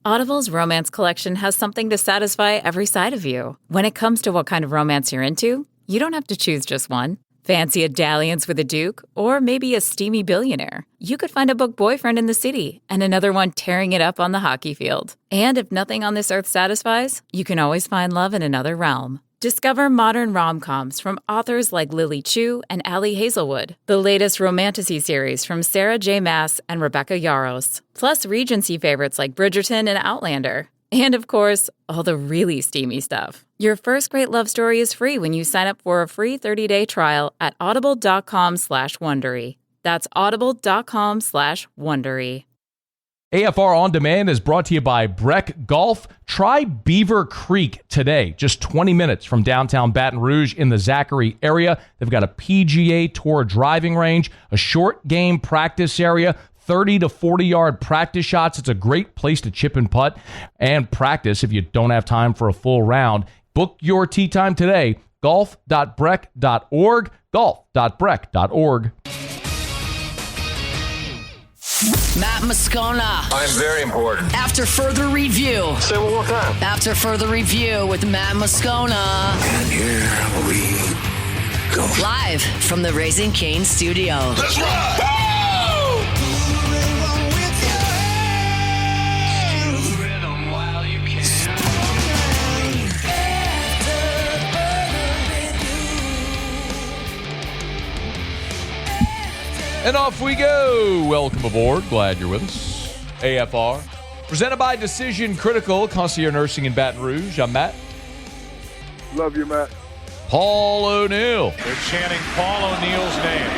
Audible's romance collection has something to satisfy every side of you. When it comes to what kind of romance you're into, you don't have to choose just one. Fancy a dalliance with a duke, or maybe a steamy billionaire. You could find a book boyfriend in the city and another one tearing it up on the hockey field. And if nothing on this earth satisfies, you can always find love in another realm. Discover modern rom-coms from authors like Lily Chu and Ali Hazelwood, the latest romantasy series from Sarah J. Maas and Rebecca Yarros, plus Regency favorites like Bridgerton and Outlander. And of course, all the really steamy stuff. Your first great love story is free when you sign up for a free 30-day trial at audible.com/Wondery. That's audible.com/Wondery. AFR On Demand is brought to you by Breck Golf. Try Beaver Creek today, just 20 minutes from downtown Baton Rouge in the Zachary area. They've got a PGA Tour driving range, a short game practice area, 30 to 40-yard practice shots. It's a great place to chip and putt and practice if you don't have time for a full round. Book your tee time today, golf.breck.org, golf.breck.org. Matt Moscona. I'm very important. After further review. Say it one more time. After further review with Matt Moscona. And here we go. Live from the Raising Cane studio. Let's rock! And off we go. Welcome aboard. Glad you're with us. AFR. Presented by Decision Critical, Concierge Nursing in Baton Rouge. I'm Matt. Love you, Matt. Paul O'Neill. They're chanting Paul O'Neill's name.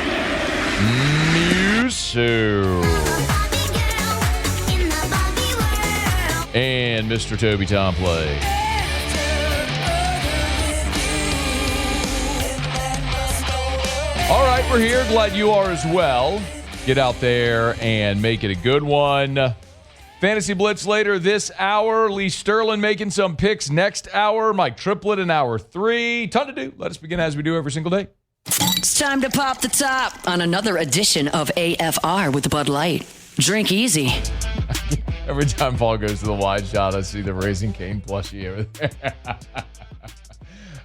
Musu. And Mr. Toby Tomplay. All right, we're here. Glad you are as well. Get out there and make it a good one. Fantasy Blitz later this hour. Lee Sterling making some picks next hour. Mike Triplett in hour 3. Ton to do. Let us begin as we do every single day. It's time to pop the top on another edition of AFR with Bud Light. Drink easy. Every time Paul goes to the wide shot, I see the Raising Cane plushie over there.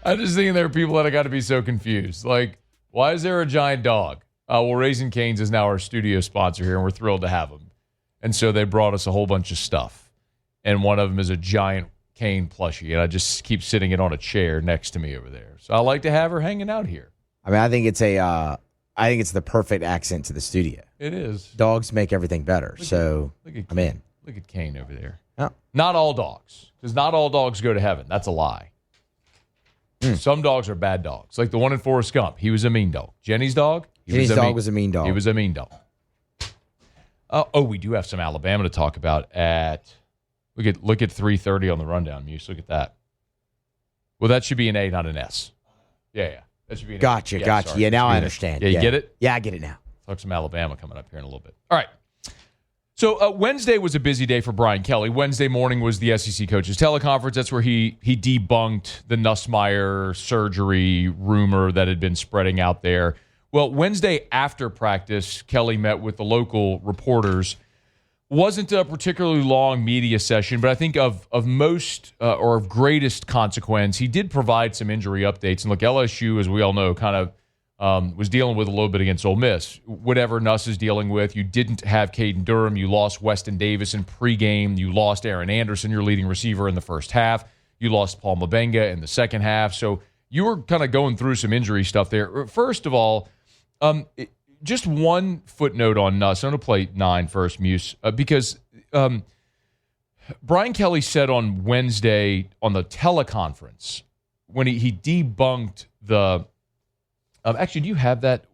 I'm just thinking there are people that have got to be so confused. Like, why is there a giant dog? Well, Raising Cane's is now our studio sponsor here, and we're thrilled to have them. And so they brought us a whole bunch of stuff. And one of them is a giant cane plushie, and I just keep sitting it on a chair next to me over there. So I like to have her hanging out here. I mean, I think it's the perfect accent to the studio. It is. Dogs make everything better, I'm in. Look at Kane over there. Oh. Not all dogs, because not all dogs go to heaven. That's a lie. Some dogs are bad dogs. Like the one in Forrest Gump. He was a mean dog. Jenny's dog? Jenny's dog was a mean dog. He was a mean dog. We do have some Alabama to talk about at look at 3:30 on the rundown, Muse. Look at that. Well, that should be an A, not an S. Yeah. That should be an Gotcha. Sorry. Yeah, now I understand. Yeah, you get it? Yeah, I get it now. Talk some Alabama coming up here in a little bit. All right. So Wednesday was a busy day for Brian Kelly. Wednesday morning was the SEC coaches teleconference. That's where he debunked the Nussmeier surgery rumor that had been spreading out there. Well, Wednesday after practice, Kelly met with the local reporters. Wasn't a particularly long media session, but I think of most or of greatest consequence, he did provide some injury updates. And look, LSU, as we all know, kind of was dealing with a little bit against Ole Miss. Whatever Nuss is dealing with, you didn't have Caden Durham. You lost Weston Davis in pregame. You lost Aaron Anderson, your leading receiver, in the first half. You lost Paul Mabenga in the second half. So you were kind of going through some injury stuff there. First of all, just one footnote on Nuss. I'm going to play 9 first, Muse, because Brian Kelly said on Wednesday on the teleconference when he debunked the actually, do you have that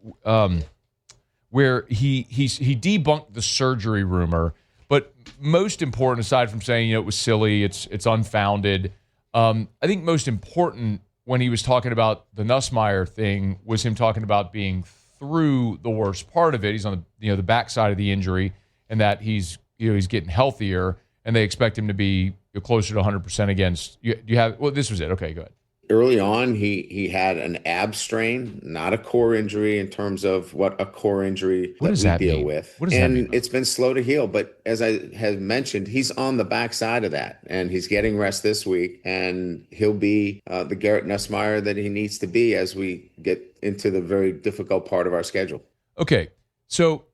where he debunked the surgery rumor? But most important, aside from saying it was silly, it's unfounded. I think most important when he was talking about the Nussmeier thing was him talking about being through the worst part of it. He's on the backside of the injury, and that he's getting healthier, and they expect him to be closer to 100% against. Do you have? Well, this was it. Okay, go ahead. Early on, he had an ab strain, not a core injury in terms of what a core injury What does that deal mean? with. What does that mean? And it's been slow to heal. But as I had mentioned, he's on the backside of that, and he's getting rest this week, and he'll be the Garrett Nussmeier that he needs to be as we get into the very difficult part of our schedule. Okay, so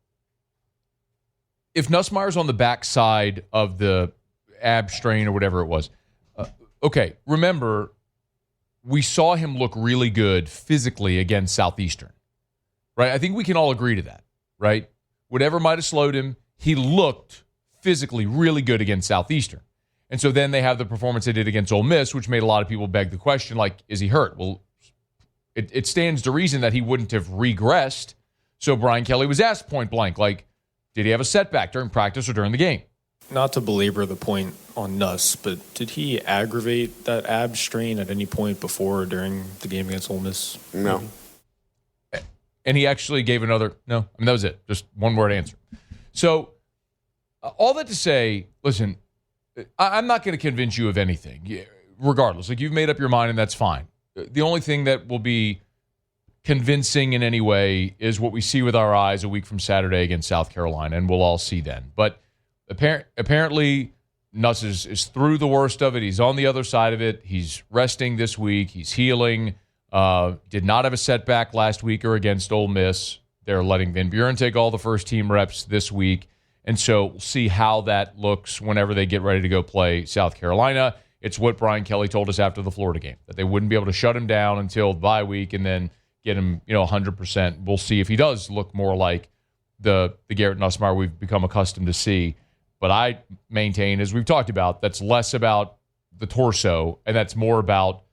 if Nussmeier's on the backside of the ab strain or whatever it was, okay, remember, we saw him look really good physically against Southeastern, right? I think we can all agree to that, right? Whatever might have slowed him, he looked physically really good against Southeastern. And so then they have the performance they did against Ole Miss, which made a lot of people beg the question, like, is he hurt? Well, it stands to reason that he wouldn't have regressed. So Brian Kelly was asked point blank, like, did he have a setback during practice or during the game? Not to belabor the point on Nuss, but did he aggravate that ab strain at any point before or during the game against Ole Miss? No. And he actually gave another, no. I mean, that was it. Just one word answer. So all that to say, listen, I'm not going to convince you of anything, regardless. Like, you've made up your mind, and that's fine. The only thing that will be convincing in any way is what we see with our eyes a week from Saturday against South Carolina, and we'll all see then. But apparently, Nuss is through the worst of it. He's on the other side of it. He's resting this week. He's healing. Did not have a setback last week or against Ole Miss. They're letting Van Buren take all the first-team reps this week. And so we'll see how that looks whenever they get ready to go play South Carolina. It's what Brian Kelly told us after the Florida game, that they wouldn't be able to shut him down until the bye week and then get him 100%. We'll see if he does look more like the Garrett Nussmeier we've become accustomed to see. But I maintain, as we've talked about, that's less about the torso, and that's more about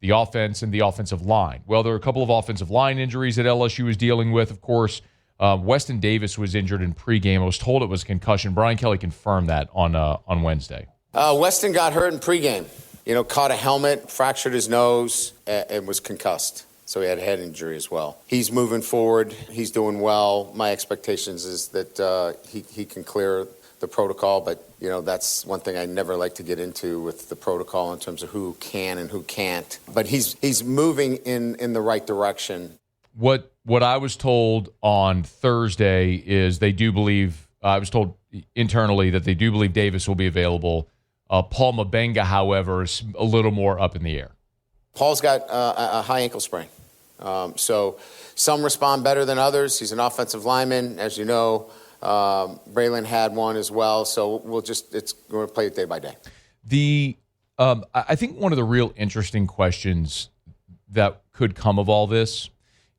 the offense and the offensive line. Well, there are a couple of offensive line injuries that LSU is dealing with, of course. Weston Davis was injured in pregame. I was told it was concussion. Brian Kelly confirmed that on Wednesday. Weston got hurt in pregame. Caught a helmet, fractured his nose, and was concussed. So he had a head injury as well. He's moving forward. He's doing well. My expectations is that he can clear the protocol, but that's one thing I never like to get into with the protocol in terms of who can and who can't. But he's moving in the right direction. What I was told on Thursday is they do believe, I was told internally that they do believe Davis will be available. Paul Mabenga, however, is a little more up in the air. Paul's got a high ankle sprain. So some respond better than others. He's an offensive lineman, as you know. Braylon had one as well. So we're going to play it day by day. I think one of the real interesting questions that could come of all this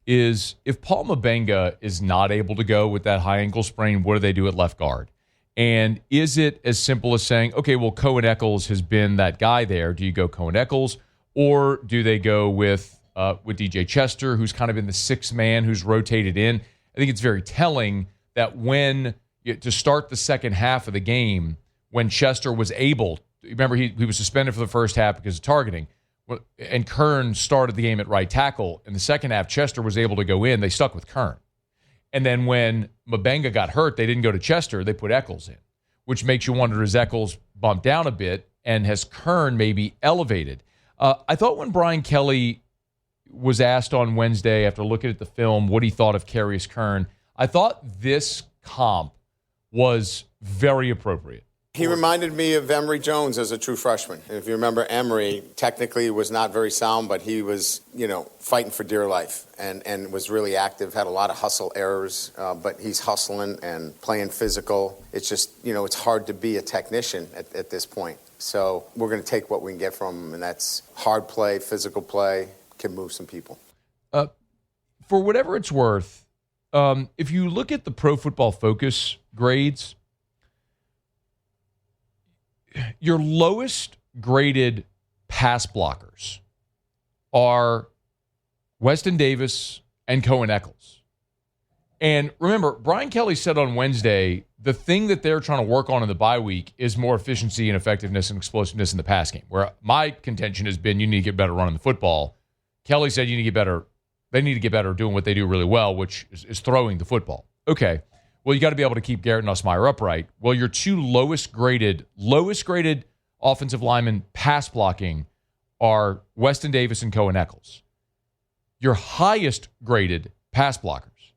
is if Paul Mabenga is not able to go with that high ankle sprain, what do they do at left guard? And is it as simple as saying, okay, well, Cohen Eccles has been that guy there. Do you go Cohen Eccles? Or do they go with DJ Chester, who's kind of been the sixth man who's rotated in? I think it's very telling that to start the second half of the game, when Chester was able, remember he was suspended for the first half because of targeting, and Kern started the game at right tackle. In the second half, Chester was able to go in. They stuck with Kern. And then when Mabenga got hurt, they didn't go to Chester. They put Eccles in, which makes you wonder, has Eccles bumped down a bit, and has Kern maybe elevated? I thought when Brian Kelly was asked on Wednesday after looking at the film what he thought of Karius Kern, I thought this comp was very appropriate. He reminded me of Emory Jones as a true freshman. And if you remember, Emory technically was not very sound, but he was, fighting for dear life and was really active, had a lot of hustle errors, but he's hustling and playing physical. It's just, it's hard to be a technician at this point. So we're going to take what we can get from him, and that's hard play, physical play, can move some people. For whatever it's worth, if you look at the Pro Football Focus grades, your lowest graded pass blockers are Weston Davis and Cohen Eccles. And remember, Brian Kelly said on Wednesday, the thing that they're trying to work on in the bye week is more efficiency and effectiveness and explosiveness in the pass game, where my contention has been you need to get better running the football. Kelly said you need to get better. They need to get better doing what they do really well, which is throwing the football. Okay. Well, you got to be able to keep Garrett Nussmeier upright. Well, your two lowest graded offensive linemen pass blocking are Weston Davis and Cohen Eccles. Your highest graded pass blockers,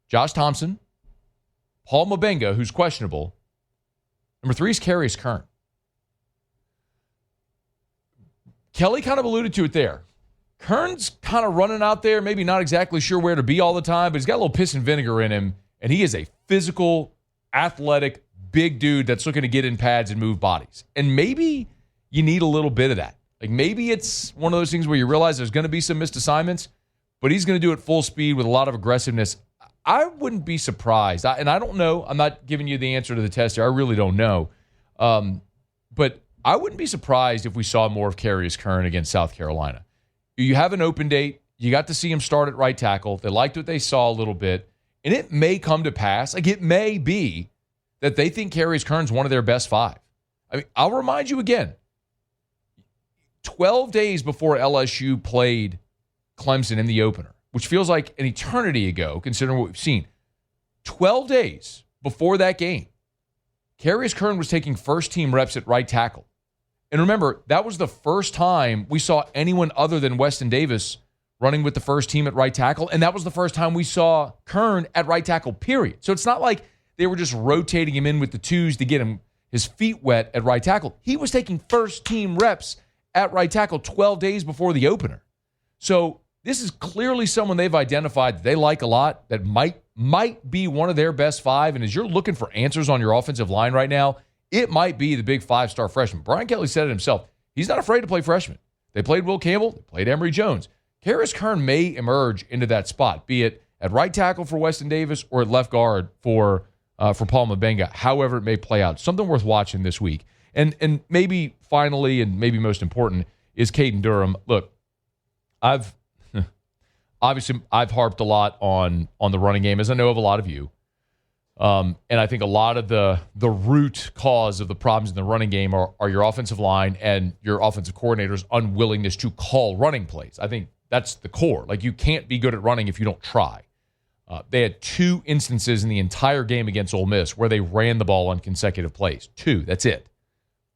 Josh Thompson, Paul Mabenga, who's questionable. Number 3 is Karius Kern. Kelly kind of alluded to it there. Kern's kind of running out there, maybe not exactly sure where to be all the time, but he's got a little piss and vinegar in him, and he is a physical, athletic, big dude that's looking to get in pads and move bodies. And maybe you need a little bit of that. Like maybe it's one of those things where you realize there's going to be some missed assignments, but he's going to do it full speed with a lot of aggressiveness. I wouldn't be surprised. And I don't know. I'm not giving you the answer to the test here. I really don't know. But I wouldn't be surprised if we saw more of Karius Kern against South Carolina. You have an open date. You got to see him start at right tackle. They liked what they saw a little bit. And it may come to pass. Like it may be that they think Karius Kern's one of their best 5. I mean, I'll remind you again. 12 days before LSU played Clemson in the opener, which feels like an eternity ago, considering what we've seen. 12 days before that game, Karius Kern was taking first-team reps at right tackle. And remember, that was the first time we saw anyone other than Weston Davis running with the first team at right tackle, and that was the first time we saw Kern at right tackle, period. So it's not like they were just rotating him in with the 2s to get him his feet wet at right tackle. He was taking first-team reps at right tackle 12 days before the opener. So this is clearly someone they've identified that they like a lot, that might be one of their best 5. And as you're looking for answers on your offensive line right now, it might be the big 5-star freshman. Brian Kelly said it himself. He's not afraid to play freshmen. They played Will Campbell. They played Emory Jones. Karius Kern may emerge into that spot, be it at right tackle for Weston Davis or at left guard for Paul Mabenga, however it may play out. Something worth watching this week. And maybe finally, and maybe most important, is Caden Durham. Look, I've harped a lot on the running game, as I know of a lot of you. And I think a lot of the root cause of the problems in the running game are your offensive line and your offensive coordinator's unwillingness to call running plays. I think that's the core. Like, you can't be good at running if you don't try. They had 2 instances in the entire game against Ole Miss where they ran the ball on consecutive plays. 2, that's it.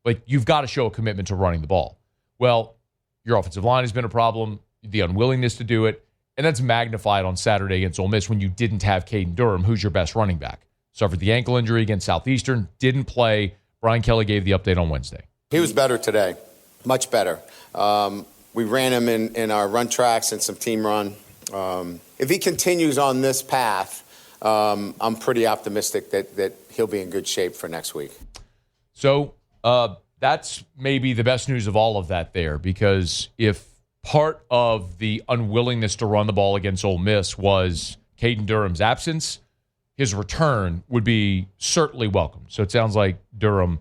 Like, you've got to show a commitment to running the ball. Well, your offensive line has been a problem, the unwillingness to do it, and that's magnified on Saturday against Ole Miss when you didn't have Caden Durham, who's your best running back. Suffered the ankle injury against Southeastern, didn't play. Brian Kelly gave the update on Wednesday. He was better today, much better. We ran him in our run tracks and some team run. If he continues on this path, I'm pretty optimistic that he'll be in good shape for next week. So that's maybe the best news of all of that there, because if part of the unwillingness to run the ball against Ole Miss was Caden Durham's absence, his return would be certainly welcome. So it sounds like Durham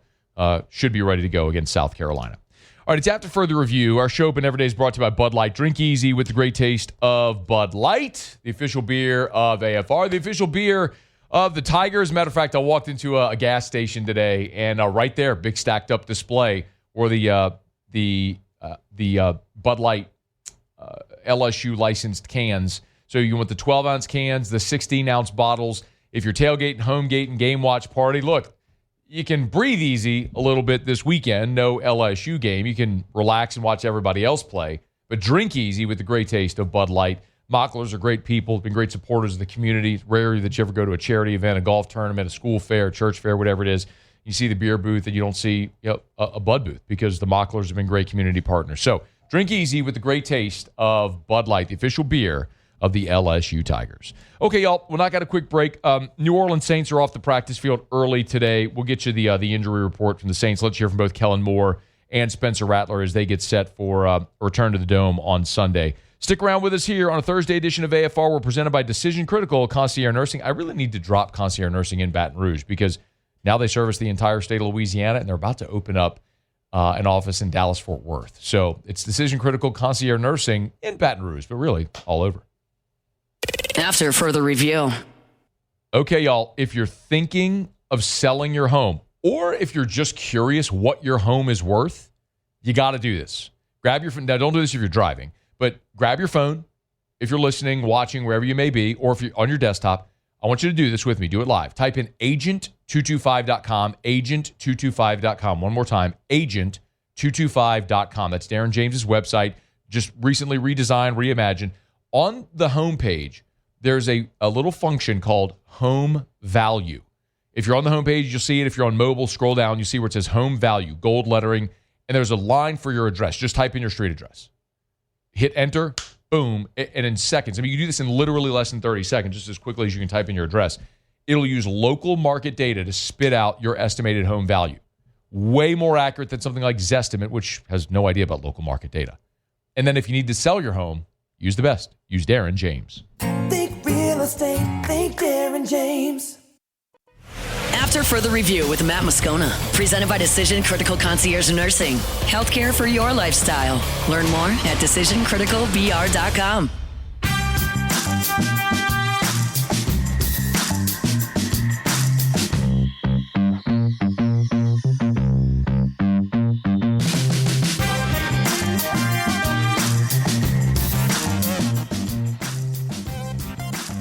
should be ready to go against South Carolina. All right, it's After Further Review. Our show Open Every Day is brought to you by Bud Light. Drink easy with the great taste of Bud Light, the official beer of AFR, the official beer of the Tigers. As a matter of fact, I walked into a gas station today, and right there, big stacked up display were the Bud Light LSU licensed cans. So you want the 12-ounce cans, the 16-ounce bottles. If you're tailgating, home gating, game watch party, look, you can breathe easy a little bit this weekend. No LSU game. You can relax and watch everybody else play. But drink easy with the great taste of Bud Light. Mocklers are great people, been great supporters of the community. It's rare that you ever go to a charity event, a golf tournament, a school fair, church fair, whatever it is. You see the beer booth and you don't see a Bud booth, because the Mocklers have been great community partners. So drink easy with the great taste of Bud Light, the official beer of the LSU Tigers. Okay, y'all, we'll knock out a quick break. New Orleans Saints are off the practice field early today. We'll get you the injury report from the Saints. Let's hear from both Kellen Moore and Spencer Rattler as they get set for a return to the Dome on Sunday. Stick around with us here on a Thursday edition of AFR. We're presented by Decision Critical Concierge Nursing. I really need to drop Concierge Nursing in Baton Rouge, because now they service the entire state of Louisiana, and they're about to open up an office in Dallas-Fort Worth. So it's Decision Critical Concierge Nursing in Baton Rouge, but really all over. After Further Review. Okay, y'all, if you're thinking of selling your home, or if you're just curious what your home is worth, you got to do this. Grab your phone. Now, don't do this if you're driving, but grab your phone if you're listening, watching, wherever you may be, or if you're on your desktop. I want you to do this with me. Do it live. Type in agent225.com, agent225.com. One more time, agent225.com. 225.com. That's Darren James's website, just recently redesigned, reimagined. On the homepage, there's a little function called Home Value. If you're on the homepage, you'll see it. If you're on mobile, scroll down, you see where it says Home Value, gold lettering, and there's a line for your address. Just type in your street address. Hit enter, boom, and in seconds. I mean, you do this in literally less than 30 seconds, just as quickly as you can type in your address. It'll use local market data to spit out your estimated home value. Way more accurate than something like Zestimate, which has no idea about local market data. And then if you need to sell your home, use the best. Use Darren James. Think real estate, think Darren James. After Further Review with Matt Moscona, presented by Decision Critical Concierge Nursing. Healthcare for your lifestyle. Learn more at decisioncriticalbr.com.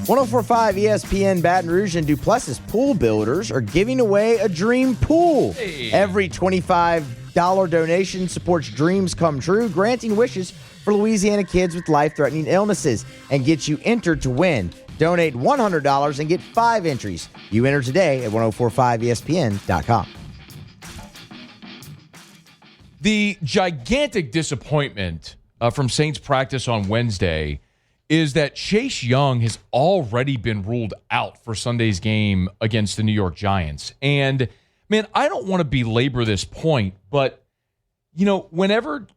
.1045 ESPN Baton Rouge and Duplessis Pool Builders are giving away a dream pool. Hey. Every $25 donation supports dreams come true, granting wishes for Louisiana kids with life-threatening illnesses, and gets you entered to win. Donate $100 and get 5 entries. You enter today at 1045ESPN.com. The gigantic disappointment from Saints practice on Wednesday is that Chase Young has already been ruled out for Sunday's game against the New York Giants. And, man, I don't want to belabor this point, but, you know, whenever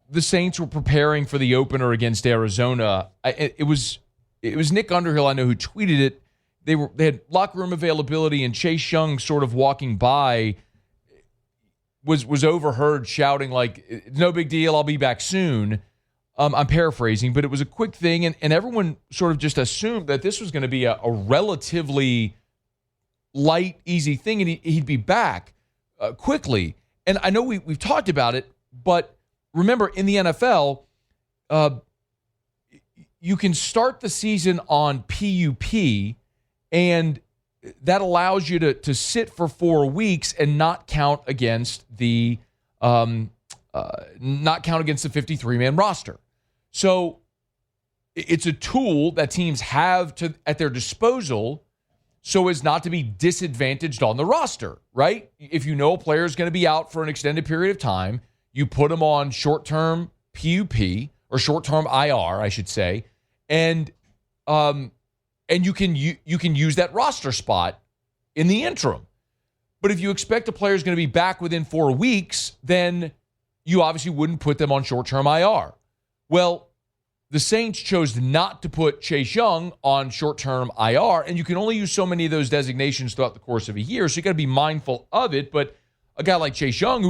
the Saints were preparing for the opener against Arizona, it was Nick Underhill, I know, who tweeted it. They had locker room availability, and Chase Young sort of walking by was overheard shouting, like, no big deal, I'll be back soon. I'm paraphrasing, but it was a quick thing, and everyone sort of just assumed that this was going to be a relatively light, easy thing, and he'd be back quickly. And I know we've talked about it, but remember, in the NFL, you can start the season on PUP, and that allows you to sit for 4 weeks and not count against the 53-man roster. So it's a tool that teams have at their disposal so as not to be disadvantaged on the roster, right? If you know a player is going to be out for an extended period of time, you put them on short-term PUP or short-term IR, I should say, and you can use that roster spot in the interim. But if you expect a player is going to be back within 4 weeks, then you obviously wouldn't put them on short-term IR. Well, the Saints chose not to put Chase Young on short-term IR, and you can only use so many of those designations throughout the course of a year, so you got to be mindful of it. But a guy like Chase Young, he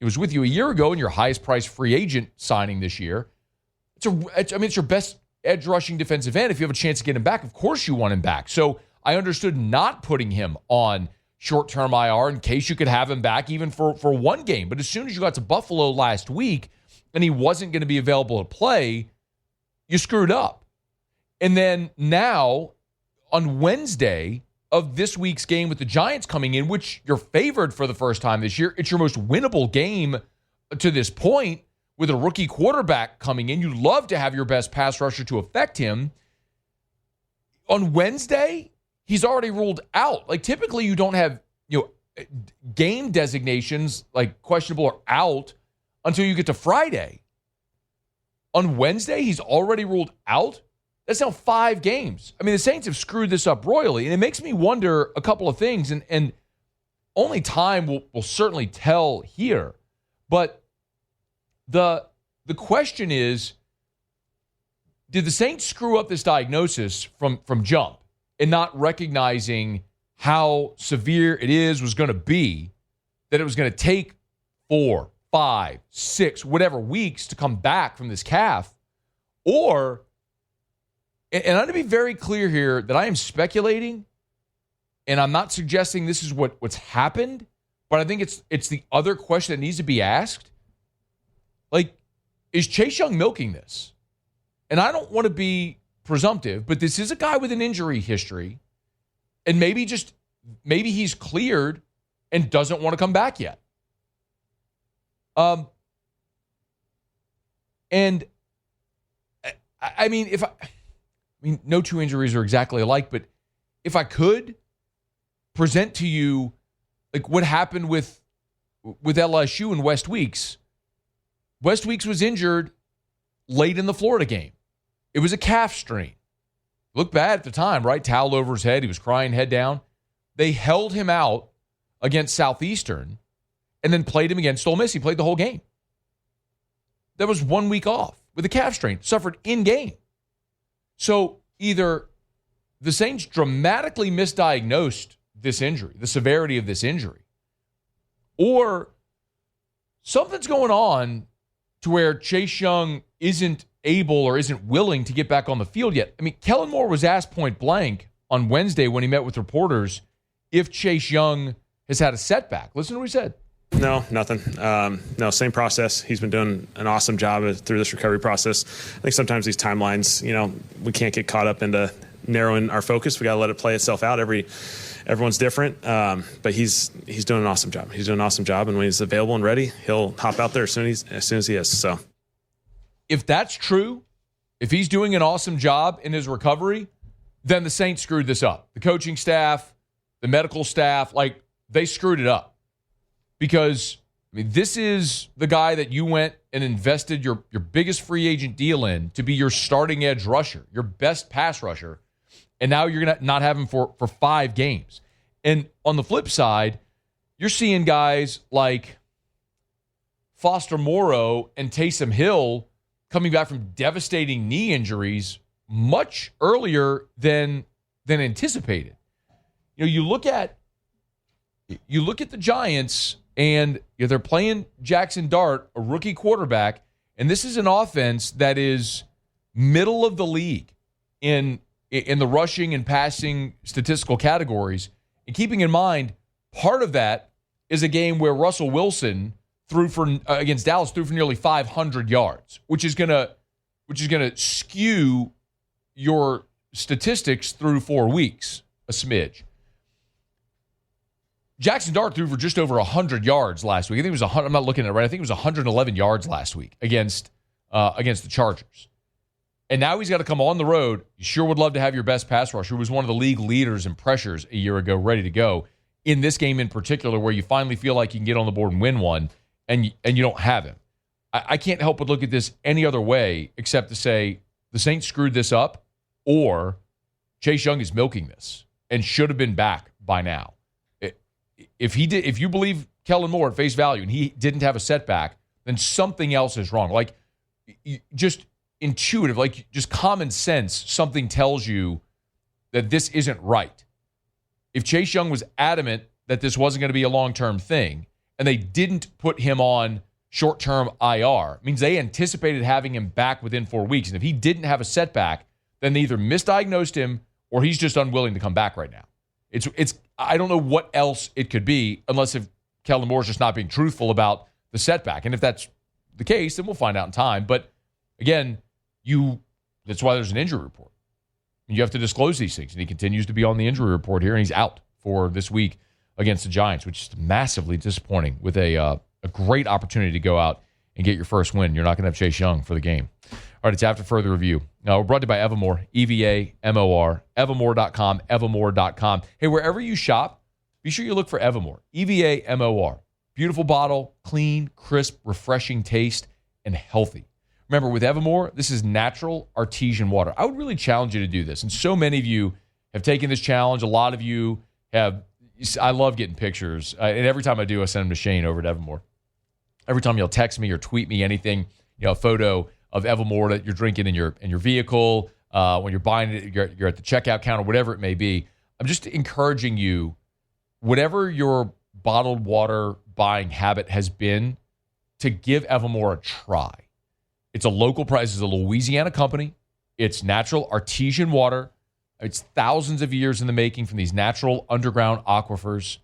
was with you a year ago and your highest-priced free agent signing this year, it's your best edge-rushing defensive end. If you have a chance to get him back, of course you want him back. So I understood not putting him on short-term IR in case you could have him back even for one game. But as soon as you got to Buffalo last week and he wasn't going to be available to play, you screwed up. And then now, on Wednesday of this week's game with the Giants coming in, which you're favored for the first time this year, it's your most winnable game to this point with a rookie quarterback coming in. You love to have your best pass rusher to affect him. On Wednesday, he's already ruled out. Like, typically you don't have, game designations like questionable or out until you get to Friday. On Wednesday, he's already ruled out? That's now 5 games. I mean, the Saints have screwed this up royally, and it makes me wonder a couple of things, and only time will certainly tell here. But the question is, did the Saints screw up this diagnosis from jump and not recognizing how severe it was going to be, that it was going to take 4, 5, 6, whatever weeks to come back from this calf? Or, and I'm going to be very clear here that I am speculating, and I'm not suggesting this is what's happened, but I think it's the other question that needs to be asked. Like, is Chase Young milking this? And I don't want to be presumptive, but this is a guy with an injury history, and maybe he's cleared and doesn't want to come back yet. And I mean, no two injuries are exactly alike, but if I could present to you like what happened with LSU and West Weeks. West Weeks was injured late in the Florida game. It was a calf strain. Looked bad at the time, right? Towel over his head. He was crying, head down. They held him out against Southeastern and then played him against Ole Miss. He played the whole game. That was 1 week off with a calf strain, suffered in game. So either the Saints dramatically misdiagnosed this injury, the severity of this injury, or something's going on to where Chase Young isn't able or isn't willing to get back on the field yet. I mean, Kellen Moore was asked point blank on Wednesday when he met with reporters if Chase Young has had a setback. Listen to what he said. No, nothing. No, same process. He's been doing an awesome job through this recovery process. I think sometimes these timelines, we can't get caught up into narrowing our focus. We got to let it play itself out. Everyone's different, but he's doing an awesome job. He's doing an awesome job, and when he's available and ready, he'll hop out there as soon as he is. So, if that's true, if he's doing an awesome job in his recovery, then the Saints screwed this up. The coaching staff, the medical staff, they screwed it up. Because, this is the guy that you went and invested your biggest free agent deal in to be your starting edge rusher, your best pass rusher, and now you're going to not have him for 5 games. And on the flip side, you're seeing guys like Foster Moreau and Taysom Hill coming back from devastating knee injuries much earlier than anticipated. You look at the Giants, and they're playing Jackson Dart, a rookie quarterback, and this is an offense that is middle of the league in the rushing and passing statistical categories. And keeping in mind, part of that is a game where Russell Wilson against Dallas threw for nearly 500 yards, which is gonna skew your statistics through 4 weeks a smidge. Jackson Dart threw for just over 100 yards last week. I think it was 100. I'm not looking at it right. I think it was 111 yards last week against the Chargers. And now he's got to come on the road. You sure would love to have your best pass rusher, who was one of the league leaders in pressures a year ago, ready to go. In this game in particular, where you finally feel like you can get on the board and win one, and you don't have him. I can't help but look at this any other way except to say the Saints screwed this up, or Chase Young is milking this and should have been back by now. If you believe Kellen Moore at face value and he didn't have a setback, then something else is wrong. Just intuitive, just common sense, something tells you that this isn't right. If Chase Young was adamant that this wasn't going to be a long-term thing, and they didn't put him on short-term IR, means they anticipated having him back within 4 weeks. And if he didn't have a setback, then they either misdiagnosed him or he's just unwilling to come back right now. I don't know what else it could be, unless if Kellen Moore's just not being truthful about the setback. And if that's the case, then we'll find out in time. But again, that's why there's an injury report. You have to disclose these things. And he continues to be on the injury report here, and he's out for this week against the Giants, which is massively disappointing with a great opportunity to go out and get your first win. You're not going to have Chase Young for the game. All right, it's After Further Review. We're brought to you by Evamore, EVAMOR, Evamore.com, Evamore.com. Hey, wherever you shop, be sure you look for Evamore, EVAMOR. Beautiful bottle, clean, crisp, refreshing taste, and healthy. Remember, with Evamore, this is natural artesian water. I would really challenge you to do this. And so many of you have taken this challenge. A lot of you have. I love getting pictures. And every time I do, I send them to Shane over at Evamore. Every time you'll text me or tweet me anything, a photo of Evamore that you're drinking in your vehicle, when you're buying it, you're at the checkout counter, whatever it may be. I'm just encouraging you, whatever your bottled water buying habit has been, to give Evamore a try. It's a local price. It's a Louisiana company. It's natural artesian water. It's thousands of years in the making from these natural underground aquifers.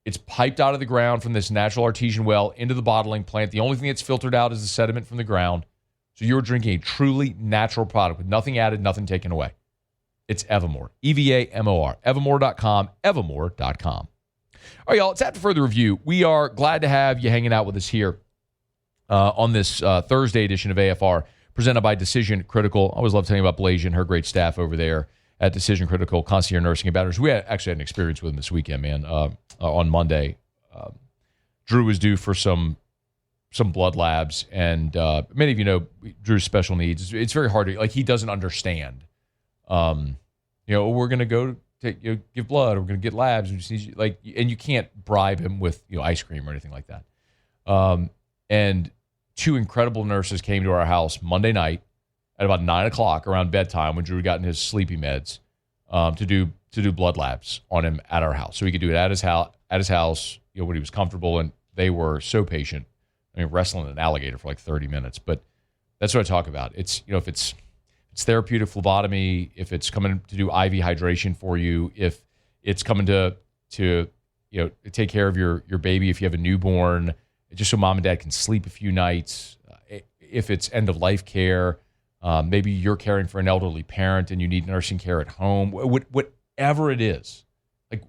It's piped out of the ground from this natural artesian well into the bottling plant. The only thing that's filtered out is the sediment from the ground. So you're drinking a truly natural product with nothing added, nothing taken away. It's Evamore, EVAMOR, Evamore.com, Evamore.com. All right, y'all, it's After Further Review. We are glad to have you hanging out with us here on this Thursday edition of AFR, presented by Decision Critical. I always love telling you about Blasian and her great staff over there at Decision Critical, Concierge Nursing and Batters. We actually had an experience with them this weekend, man, on Monday. Drew was due for some blood labs, and many of you know Drew's special needs. It's very hard to, he doesn't understand. We're going to go give blood, or we're going to get labs, and you can't bribe him with ice cream or anything like that. And two incredible nurses came to our house Monday night at about 9 o'clock around bedtime when Drew had gotten his sleepy meds to do blood labs on him at our house, so he could do it at his house when he was comfortable. And they were so patient. I mean, wrestling an alligator for 30 minutes, but that's what I talk about. It's if it's therapeutic phlebotomy, if it's coming to do IV hydration for you, if it's coming to take care of your baby if you have a newborn, just so mom and dad can sleep a few nights. If it's end of life care, maybe you're caring for an elderly parent and you need nursing care at home. Whatever it is,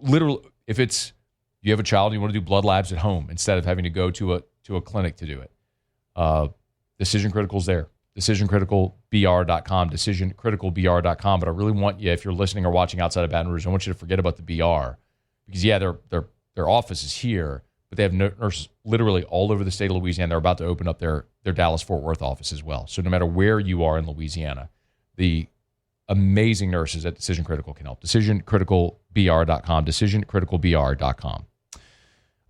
literally, if it's you have a child and you want to do blood labs at home instead of having to go to a clinic to do it, Decision Critical's there. DecisionCriticalBR.com, DecisionCriticalBR.com. But I really want you, if you're listening or watching outside of Baton Rouge, I want you to forget about the BR, because their office is here, but they have nurses literally all over the state of Louisiana. They're about to open up their Dallas-Fort Worth office as well. So no matter where you are in Louisiana, the amazing nurses at Decision Critical can help. DecisionCriticalBR.com, DecisionCriticalBR.com.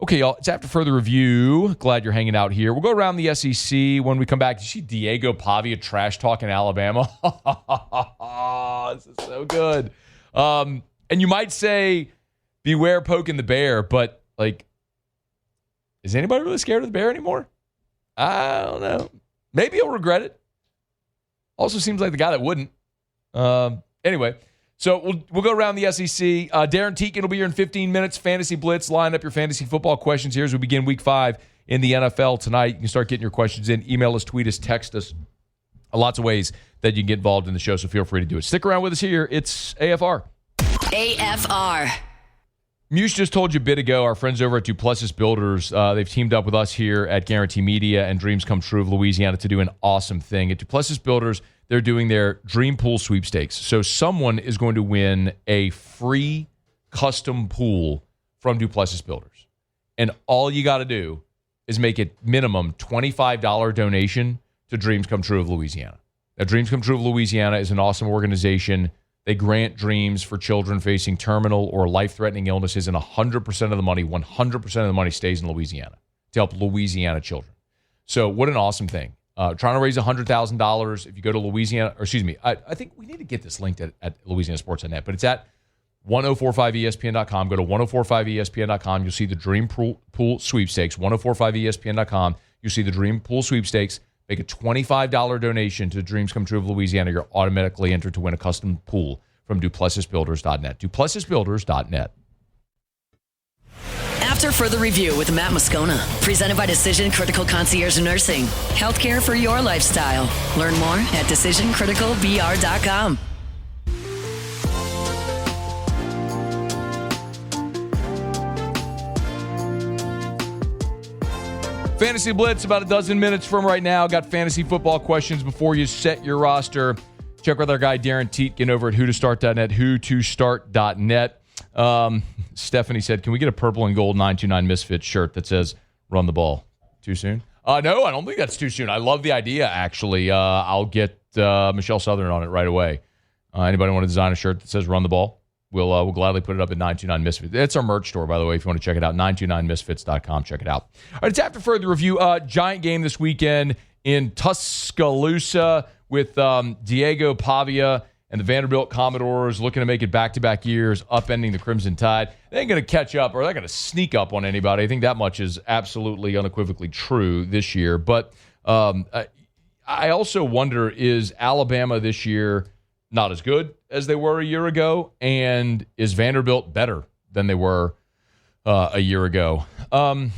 Okay, y'all, it's after further review. Glad you're hanging out here. We'll go around the SEC when we come back. Did you see Diego Pavia trash talk in Alabama? This is so good. And you might say, beware poking the bear, but is anybody really scared of the bear anymore? I don't know. Maybe he'll regret it. Also seems like the guy that wouldn't. Anyway, so we'll go around the SEC. Darren Teakin will be here in 15 minutes. Fantasy Blitz. Line up your fantasy football questions here as we begin Week 5 in the NFL tonight. You can start getting your questions in. Email us, tweet us, text us. Lots of ways that you can get involved in the show, so feel free to do it. Stick around with us here. It's AFR. AFR. Muse just told you a bit ago, our friends over at Duplessis Builders, they've teamed up with us here at Guarantee Media and Dreams Come True of Louisiana to do an awesome thing. At Duplessis Builders, they're doing their Dream Pool Sweepstakes. So someone is going to win a free custom pool from Duplessis Builders. And all you got to do is make it minimum $25 donation to Dreams Come True of Louisiana. Now, Dreams Come True of Louisiana is an awesome organization. They grant dreams for children facing terminal or life-threatening illnesses, and 100% of the money, 100% of the money stays in Louisiana to help Louisiana children. So what an awesome thing. Trying to raise $100,000. If you go to Louisiana, or excuse me, I think we need to get this linked at LouisianaSports.net, but it's at 1045ESPN.com. Go to 1045ESPN.com. You'll see the Dream Pool Sweepstakes. 1045ESPN.com. You'll see the Dream Pool Sweepstakes. Make a $25 donation to Dreams Come True of Louisiana. You're automatically entered to win a custom pool from DuplessisBuilders.net. DuplessisBuilders.net. After further review with Matt Moscona, presented by Decision Critical Concierge Nursing. Healthcare for your lifestyle. Learn more at DecisionCriticalBR.com. Fantasy Blitz, about a dozen minutes from right now. Got fantasy football questions before you set your roster. Check with our guy Darren Teakin over at whotostart.net, whotostart.net. Stephanie said, can we get a purple and gold 929 Misfits shirt that says run the ball? Too soon? No, I don't think that's too soon. I love the idea, actually. I'll get Michelle Southern on it right away. Anybody want to design a shirt that says run the ball? We'll gladly put it up at 929 Misfits. It's our merch store, by the way, if you want to check it out. 929misfits.com. Check it out. All right, it's after further review. Giant game this weekend in Tuscaloosa with Diego Pavia and the Vanderbilt Commodores looking to make it back-to-back years, upending the Crimson Tide. They ain't going to catch up, or they're going to sneak up on anybody. I think that much is absolutely unequivocally true this year. But I also wonder, is Alabama this year not as good as they were a year ago? And is Vanderbilt better than they were a year ago? I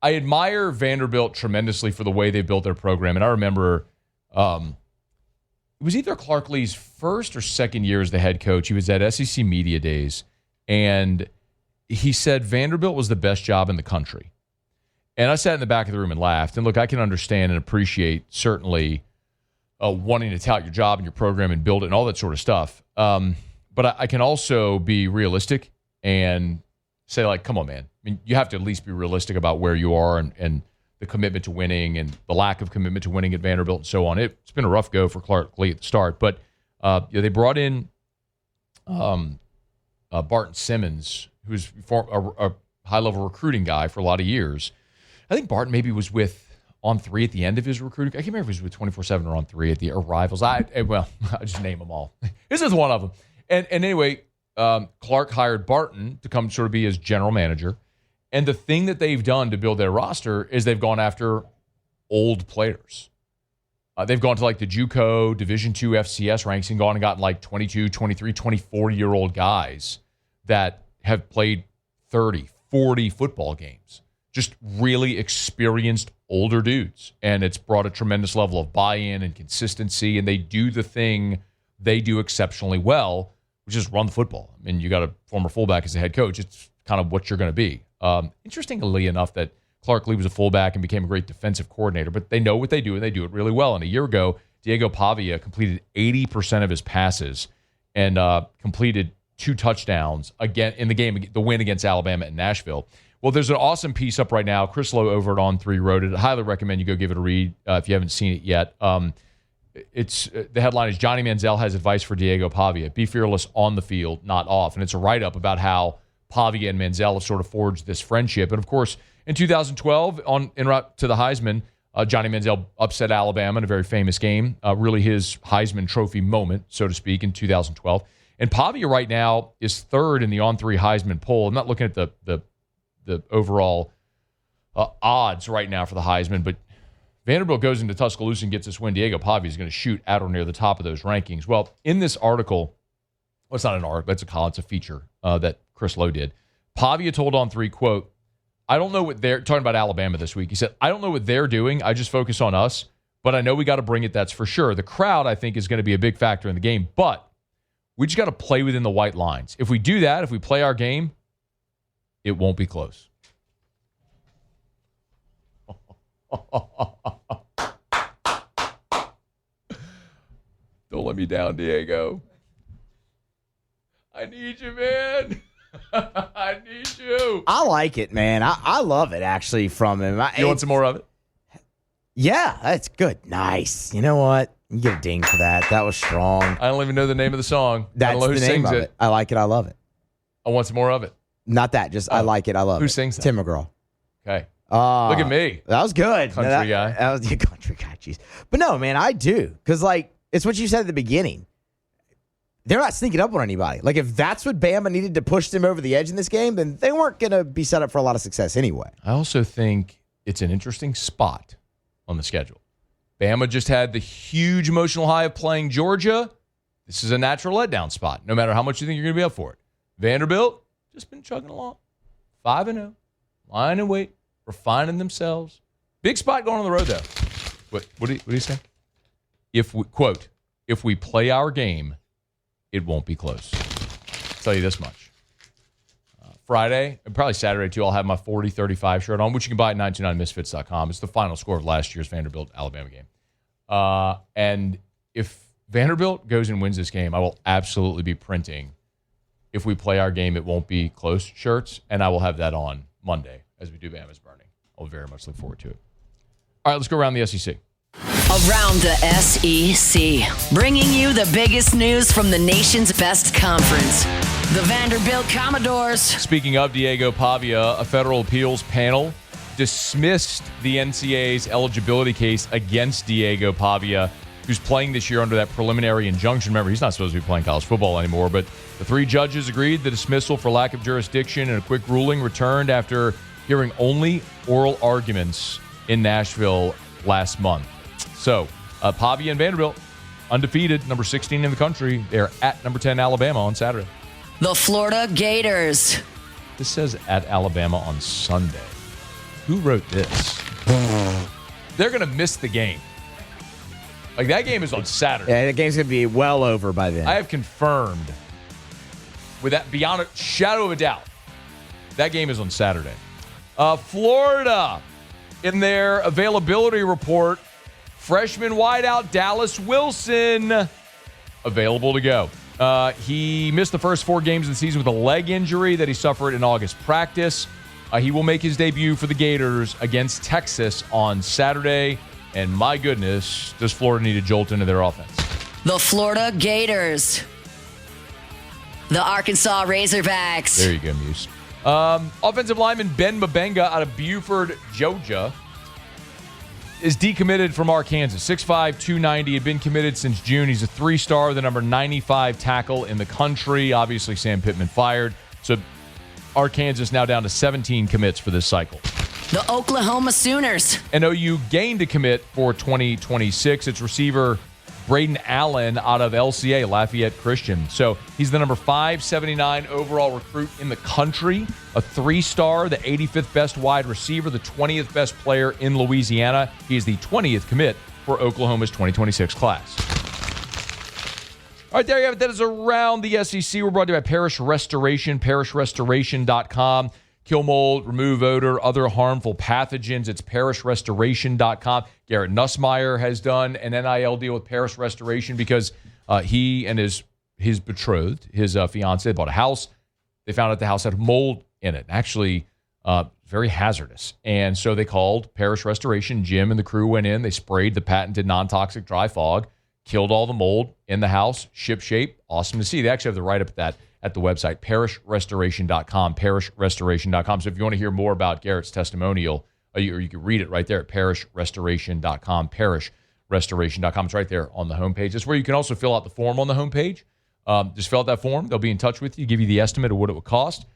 admire Vanderbilt tremendously for the way they built their program. And I remember it was either Clark Lee's first or second year as the head coach. He was at SEC Media Days, and he said Vanderbilt was the best job in the country. And I sat in the back of the room and laughed. And look, I can understand and appreciate certainly wanting to tout your job and your program and build it and all that sort of stuff. But I can also be realistic and say, like, come on, man. I mean, you have to at least be realistic about where you are and the commitment to winning and the lack of commitment to winning at Vanderbilt and so on. It's been a rough go for Clark Lee at the start. But they brought in Barton Simmons, who's a high-level recruiting guy for a lot of years. I think Barton maybe was with On3 at the end of his recruiting. I can't remember if he was with 24/7 or On3 at the arrivals. I just name them all. This is one of them. And anyway, Clark hired Barton to come sort of be his general manager. And the thing that they've done to build their roster is they've gone after old players. They've gone to like the JUCO Division II FCS ranks and gone and gotten like 22, 23, 24-year-old guys that have played 30, 40 football games. Just really experienced older dudes. And it's brought a tremendous level of buy-in and consistency. And they do the thing they do exceptionally well, which is run the football. I mean, you got a former fullback as a head coach. It's kind of what you're going to be. Interestingly enough, that Clark Lee was a fullback and became a great defensive coordinator, but they know what they do, and they do it really well. And a year ago, Diego Pavia completed 80% of his passes and completed 2 touchdowns again in the game, the win against Alabama in Nashville. Well, there's an awesome piece up right now. Chris Lowe over at On3 wrote it. I highly recommend you go give it a read if you haven't seen it yet. It's the headline is Johnny Manziel has advice for Diego Pavia. Be fearless on the field, not off. And it's a write-up about how Pavia and Manziel have sort of forged this friendship. And, of course, in 2012, en route to the Heisman, Johnny Manziel upset Alabama in a very famous game, really his Heisman Trophy moment, so to speak, in 2012. And Pavia right now is third in the On3 Heisman poll. I'm not looking at the overall odds right now for the Heisman, but Vanderbilt goes into Tuscaloosa and gets this win. Diego Pavia is going to shoot at or near the top of those rankings. Well, in this article, well, it's not an article, it's a feature that Chris Lowe did. Pavia told On3, quote, I don't know what they're talking about Alabama this week. He said, I don't know what they're doing. I just focus on us, but I know we got to bring it. That's for sure. The crowd, I think, is going to be a big factor in the game, but we just got to play within the white lines. If we do that, if we play our game, it won't be close. Don't let me down, Diego. I need you, man. I need you. I like it, man. I love it, actually, from him. You want some more of it? Yeah, that's good. Nice. You know what? You get a ding for that. That was strong. I don't even know the name of the song. That's I don't know who the name sings of it. I like it. I love it. I want some more of it. Not that. Just I like it. I love it. Who sings that? Tim McGraw. Okay. Look at me. That was good. Country guy. That was a country guy. Jeez. But no, man, I do. Because, like, it's what you said at the beginning. They're not sneaking up on anybody. Like, if that's what Bama needed to push them over the edge in this game, then they weren't going to be set up for a lot of success anyway. I also think it's an interesting spot on the schedule. Bama just had the huge emotional high of playing Georgia. This is a natural letdown spot, no matter how much you think you're going to be up for it. Vanderbilt, just been chugging along. 5-0. Lying in wait. Refining themselves. Big spot going on the road, though. What do you say? Quote, if we play our game, it won't be close. I'll tell you this much. Friday, and probably Saturday too, I'll have my 40-35 shirt on, which you can buy at 929misfits.com. It's the final score of last year's Vanderbilt-Alabama game. And if Vanderbilt goes and wins this game, I will absolutely be printing if we play our game, it won't be close shirts, and I will have that on Monday as we do Bama's Burning. I'll very much look forward to it. All right, let's go around the SEC. Around the SEC, bringing you the biggest news from the nation's best conference. The Vanderbilt Commodores. Speaking of Diego Pavia, a federal appeals panel dismissed the NCAA's eligibility case against Diego Pavia, who's playing this year under that preliminary injunction. Remember, he's not supposed to be playing college football anymore, but the 3 judges agreed the dismissal for lack of jurisdiction and a quick ruling returned after hearing only oral arguments in Nashville last month. So, Pavia and Vanderbilt, undefeated, number 16 in the country. They're at number 10 Alabama on Saturday. The Florida Gators. This says at Alabama on Sunday. Who wrote this? They're going to miss the game. Like, that game is on Saturday. Yeah, the game's going to be well over by then. I have confirmed, with that beyond a shadow of a doubt, that game is on Saturday. Florida in their availability report, freshman wideout Dallas Wilson available to go. He missed the first 4 games of the season with a leg injury that he suffered in August practice. He will make his debut for the Gators against Texas on Saturday. And my goodness, does Florida need a jolt into their offense? The Florida Gators. The Arkansas Razorbacks. There you go, Muse. Offensive lineman Ben Mabenga out of Buford, Georgia, is decommitted from Arkansas. 6'5", 290, had been committed since June. He's a 3-star, the number 95 tackle in the country. Obviously, Sam Pittman fired. So Arkansas now down to 17 commits for this cycle. The Oklahoma Sooners. And OU gained a commit for 2026. It's receiver Braden Allen out of LCA, Lafayette Christian. So he's the number 579 overall recruit in the country, a 3-star, the 85th best wide receiver, the 20th best player in Louisiana. He is the 20th commit for Oklahoma's 2026 class. All right, there you have it. That is around the SEC. We're brought to you by Parish Restoration, parishrestoration.com. Kill mold, remove odor, other harmful pathogens. It's parishrestoration.com. Garrett Nussmeier has done an NIL deal with Parish Restoration because he and his betrothed, his fiance, bought a house. They found out the house had mold in it, actually very hazardous. And so they called Parish Restoration. Jim and the crew went in. They sprayed the patented non-toxic dry fog, killed all the mold in the house, ship shape. Awesome to see. They actually have the write-up of that at the website, parishrestoration.com, parishrestoration.com. So if you want to hear more about Garrett's testimonial, or you can read it right there at parishrestoration.com, parishrestoration.com. It's right there on the homepage. That's where you can also fill out the form on the homepage. Just fill out that form. They'll be in touch with you, give you the estimate of what it would cost.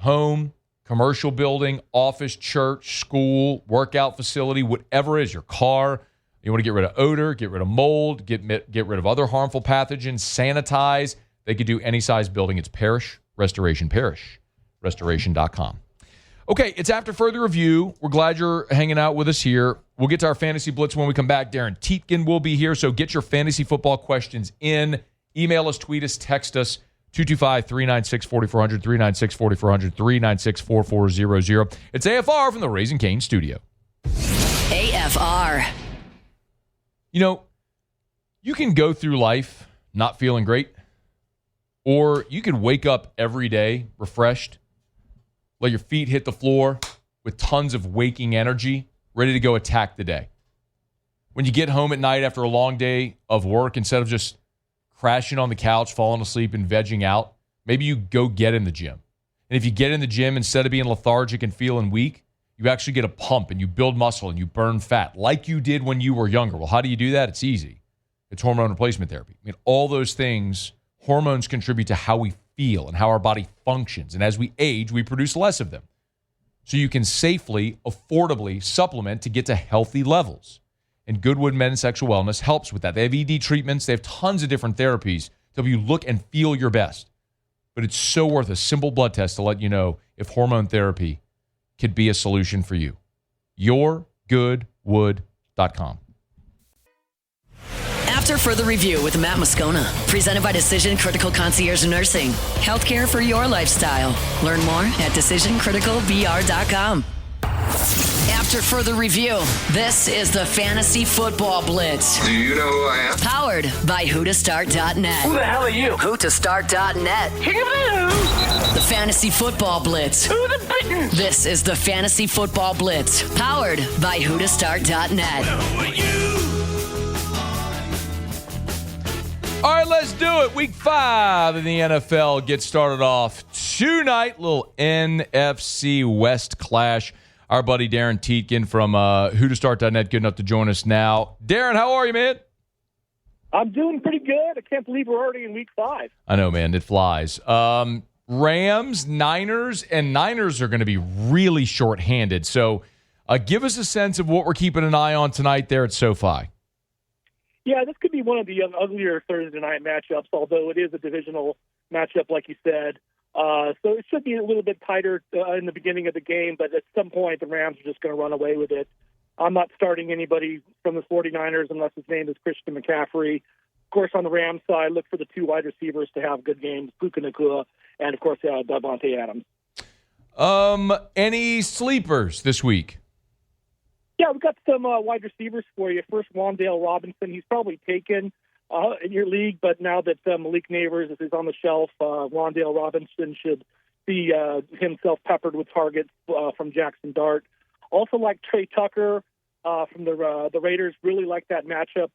Home, commercial building, office, church, school, workout facility, whatever it is, your car. You want to get rid of odor, get rid of mold, get rid of other harmful pathogens, sanitize. They could do any size building. It's Parish Restoration, parishrestoration.com. Okay, it's after further review. We're glad you're hanging out with us here. We'll get to our Fantasy Blitz when we come back. Darren Tietgen will be here, so get your fantasy football questions in. Email us, tweet us, text us, 225-396-4400, 396-4400, 396-4400. It's AFR from the Raising Cane studio. AFR. You know, you can go through life not feeling great, or you can wake up every day refreshed, let your feet hit the floor with tons of waking energy, ready to go attack the day. When you get home at night after a long day of work, instead of just crashing on the couch, falling asleep, and vegging out, maybe you go get in the gym. And if you get in the gym, instead of being lethargic and feeling weak, you actually get a pump and you build muscle and you burn fat like you did when you were younger. Well, how do you do that? It's easy. It's hormone replacement therapy. I mean, all those things, hormones contribute to how we feel and how our body functions. And as we age, we produce less of them. So you can safely, affordably supplement to get to healthy levels. And Goodwood Men's Sexual Wellness helps with that. They have ED treatments. They have tons of different therapies to help you look and feel your best. But it's so worth a simple blood test to let you know if hormone therapy could be a solution for you. YourGoodwood.com. After further review with Matt Moscona, presented by Decision Critical Concierge Nursing. Healthcare for your lifestyle. Learn more at decisioncriticalbr.com. After further review, this is the Fantasy Football Blitz. Do you know who I am? Powered by whotostart.net. Who the hell are you? Whotostart.net. The Fantasy Football Blitz. Who the bitten? This is the Fantasy Football Blitz, powered by whotostart.net. Who are you? All right, let's do it. Week 5 in the NFL gets started off tonight. Little NFC West clash. Our buddy Darren Tietgen from whotostart.net good enough to join us now. Darren, how are you, man? I'm doing pretty good. I can't believe we're already in week 5. I know, man. It flies. Rams, Niners, and Niners are going to be really short-handed. So give us a sense of what we're keeping an eye on tonight there at SoFi. Yeah, this could be one of the uglier Thursday night matchups, although it is a divisional matchup, like you said. So it should be a little bit tighter in the beginning of the game, but at some point the Rams are just going to run away with it. I'm not starting anybody from the 49ers unless his name is Christian McCaffrey. Of course, on the Rams side, look for the 2 wide receivers to have good games, Puka Nacua, and, of course, Davante Adams. Any sleepers this week? Yeah, we've got some wide receivers for you. First, Wan'Dale Robinson. He's probably taken in your league, but now that Malik Neighbors is on the shelf, Wan'Dale Robinson should see himself peppered with targets from Jackson Dart. Also like Trey Tucker from the Raiders. Really like that matchup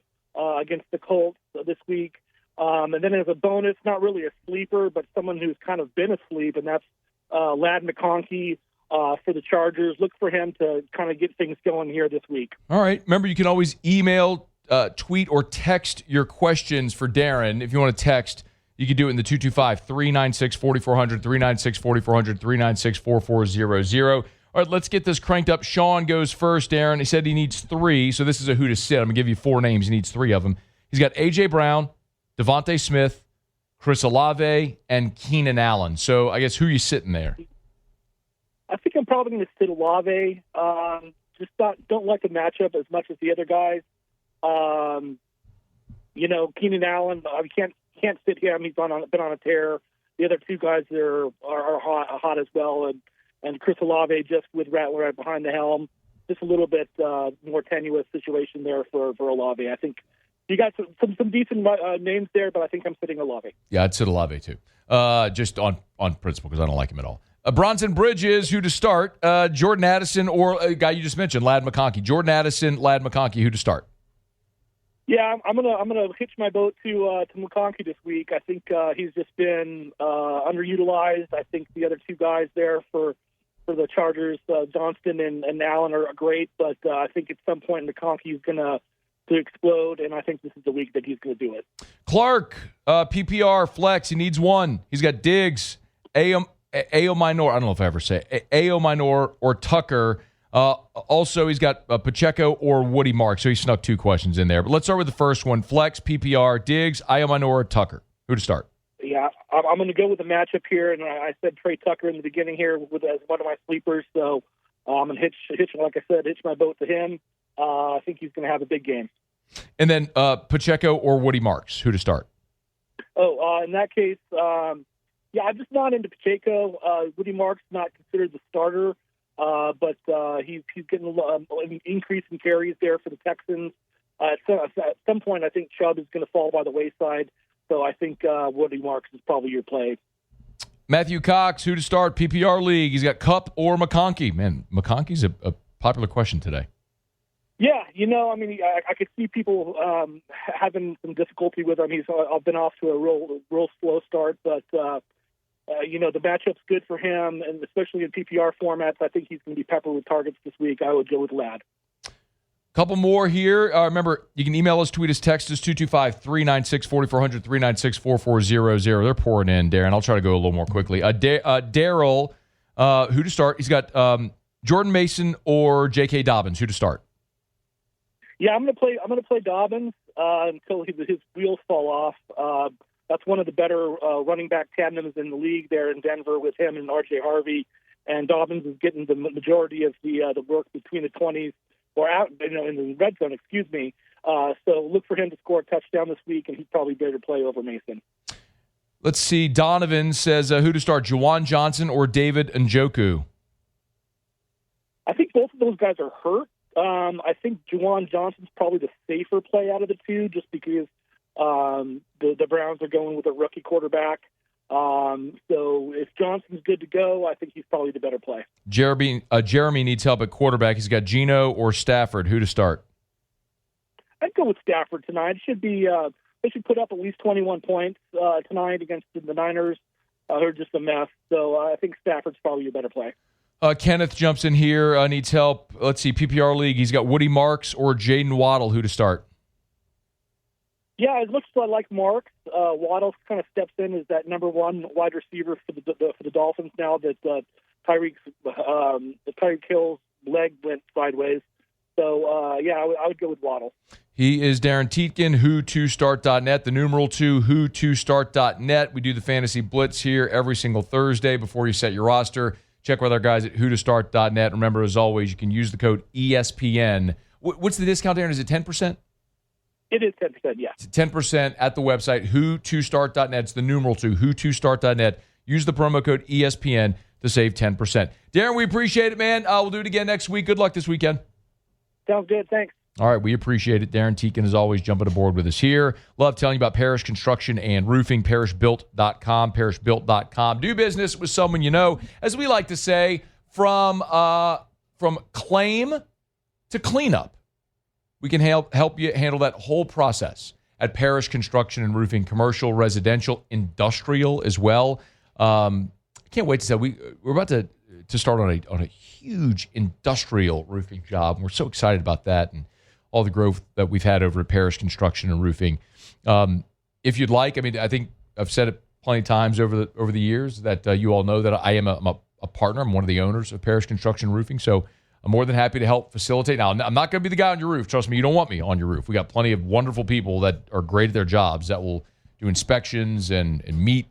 against the Colts this week. And then as a bonus, not really a sleeper, but someone who's kind of been asleep, and that's Ladd McConkey for the Chargers. Look for him to kind of get things going here this week. All right. Remember, you can always email, tweet, or text your questions for Darren. If you want to text, you can do it in the 225-396-4400, 396-4400, 396-4400. All right, let's get this cranked up. Sean goes first, Darren. He said he needs 3, so this is a who to sit. I'm going to give you 4 names. He needs 3 of them. He's got A.J. Brown, Devontae Smith, Chris Olave, and Keenan Allen. So I guess who are you sitting there? I think I'm probably going to sit Olave. Just don't like the matchup as much as the other guys. Keenan Allen, I can't sit him. He's been on a tear. The other 2 guys there are hot as well, and Chris Olave just with Rattler right behind the helm. Just a little bit more tenuous situation there for Olave. I think you got some decent names there, but I think I'm sitting Olave. Yeah, I'd sit Olave too, just on principle because I don't like him at all. Bronson Bridges, who to start? Jordan Addison or a guy you just mentioned, Ladd McConkey. Jordan Addison, Ladd McConkey, who to start? Yeah, I'm gonna hitch my boat to McConkey this week. I think he's just been underutilized. I think the other 2 guys there for the Chargers, Johnston and Allen, are great, but I think at some point McConkey is gonna explode, and I think this is the week that he's gonna do it. Clark, PPR flex. He needs 1. He's got Diggs, Ao Minor. I don't know if I ever say Ao Minor or Tucker. Also, he's got Pacheco or Woody Mark. So he snuck 2 questions in there. But let's start with the first one. Flex, PPR, Diggs, Ao Minor, Tucker. Who to start? Yeah, I'm going to go with the matchup here, and I said Trey Tucker in the beginning here as one of my sleepers. So I'm going to hitch my boat to him. I think he's going to have a big game. And then Pacheco or Woody Marks. Who to start? In that case, I'm just not into Pacheco. Woody Marks not considered the starter. But he's getting an increase in carries there for the Texans. At some point, I think Chubb is going to fall by the wayside. So I think Woody Marks is probably your play. Matthew Cox, who to start? PPR league. He's got Kupp or McConkey. Man, McConkey's a popular question today. Yeah, I could see people having some difficulty with him. I've been off to a real slow start, but the matchup's good for him, and especially in PPR formats, I think he's going to be peppered with targets this week. I would go with Ladd. Couple more here. Remember, you can email us, tweet us, text us, 225-396-4400, 396-4400. They're pouring in, Darren. I'll try to go a little more quickly. Daryl, who to start? He's got Jordan Mason or J.K. Dobbins. Who to start? Yeah, I'm going to play Dobbins until his wheels fall off. That's one of the better running back tandems in the league there in Denver with him and R.J. Harvey. And Dobbins is getting the majority of the work between the 20s or out in the red zone, So look for him to score a touchdown this week, and he's probably better to play over Mason. Let's see. Donovan says who to start, Juwan Johnson or David Njoku? I think both of those guys are hurt. I think Juwan Johnson's probably the safer play out of the 2 just because the Browns are going with a rookie quarterback. So if Johnson's good to go, I think he's probably the better play. Jeremy needs help at quarterback. He's got Geno or Stafford. Who to start? I'd go with Stafford tonight. They should put up at least 21 points tonight against the Niners. They're just a mess. So I think Stafford's probably your better play. Kenneth jumps in here, needs help. Let's see, PPR league. He's got Woody Marks or Jaden Waddle. Who to start? Yeah, as much as I like Marks, Waddle kind of steps in as that number 1 wide receiver for the Dolphins now that Tyreek Hill's leg went sideways. So, I would go with Waddle. He is Darren Tietgen, who2start.net, the numeral 2, who2start.net. We do the Fantasy Blitz here every single Thursday before you set your roster. Check with our guys at who2start.net. Remember, as always, you can use the code ESPN. What's the discount, Darren? Is it 10%? It is 10%, yeah. 10% at the website, who2start.net. It's the numeral 2, who2start.net. Use the promo code ESPN to save 10%. Darren, we appreciate it, man. We'll do it again next week. Good luck this weekend. Sounds good. Thanks. All right, we appreciate it. Darren Teakin is always jumping aboard with us here. Love telling you about Parish Construction and Roofing, parishbuilt.com, parishbuilt.com. Do business with someone you know, as we like to say, from claim to cleanup. We can help you handle that whole process at Parish Construction and Roofing, commercial, residential, industrial as well. I can't wait to say we're about to start on a huge industrial roofing job. We're so excited about that and all the growth that we've had over at Parish Construction and Roofing. If you'd like, I think I've said it plenty of times over the years that you all know that I am a partner. I'm one of the owners of Parish Construction and Roofing, so I'm more than happy to help facilitate. Now, I'm not going to be the guy on your roof. Trust me, you don't want me on your roof. We got plenty of wonderful people that are great at their jobs that will do inspections and meet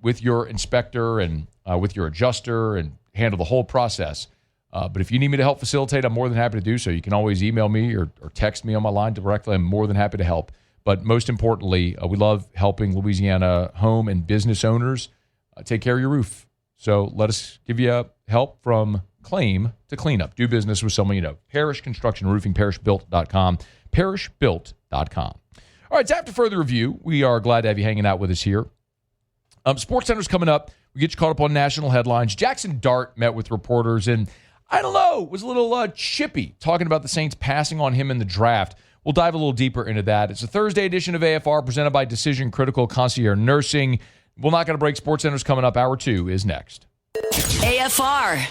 with your inspector and with your adjuster and handle the whole process. But if you need me to help facilitate, I'm more than happy to do so. You can always email me or text me on my line directly. I'm more than happy to help. But most importantly, we love helping Louisiana home and business owners take care of your roof. So let us give you help from claim to cleanup. Do business with someone you know. Parish Construction Roofing, parishbuilt.com, parishbuilt.com. All right, it's after further review. We are glad to have you hanging out with us here. SportsCenter's coming up. We get you caught up on national headlines. Jackson Dart met with reporters and, I don't know, was a little chippy talking about the Saints passing on him in the draft. We'll dive a little deeper into that. It's a Thursday edition of AFR presented by Decision Critical Concierge Nursing. We're not going to break. SportsCenter's coming up. Hour 2 is next. AFR.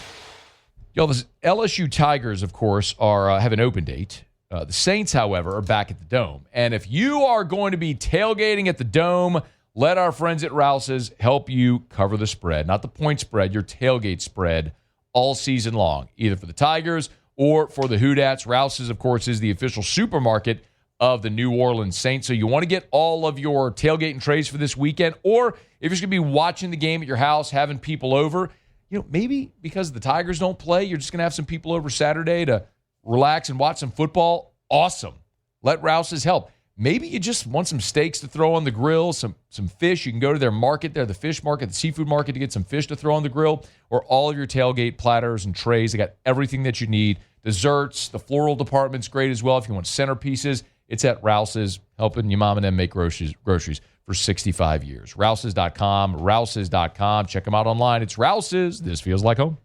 Yo, the LSU Tigers, of course, have an open date. The Saints, however, are back at the Dome. And if you are going to be tailgating at the Dome, let our friends at Rouse's help you cover the spread. Not the point spread, your tailgate spread all season long, either for the Tigers or for the Hoodats. Rouse's, of course, is the official supermarket of the New Orleans Saints. So you want to get all of your tailgate and trays for this weekend, or if you're just going to be watching the game at your house, having people over, maybe because the Tigers don't play, you're just going to have some people over Saturday to relax and watch some football. Awesome. Let Rouse's help. Maybe you just want some steaks to throw on the grill, some fish. You can go to their market there, the fish market, the seafood market, to get some fish to throw on the grill, or all of your tailgate platters and trays. They got everything that you need. Desserts, the floral department's great as well. If you want centerpieces, it's at Rouse's, helping your mom and them make groceries for 65 years. Rouse's.com, Rouse's.com. Check them out online. It's Rouse's. This feels like home.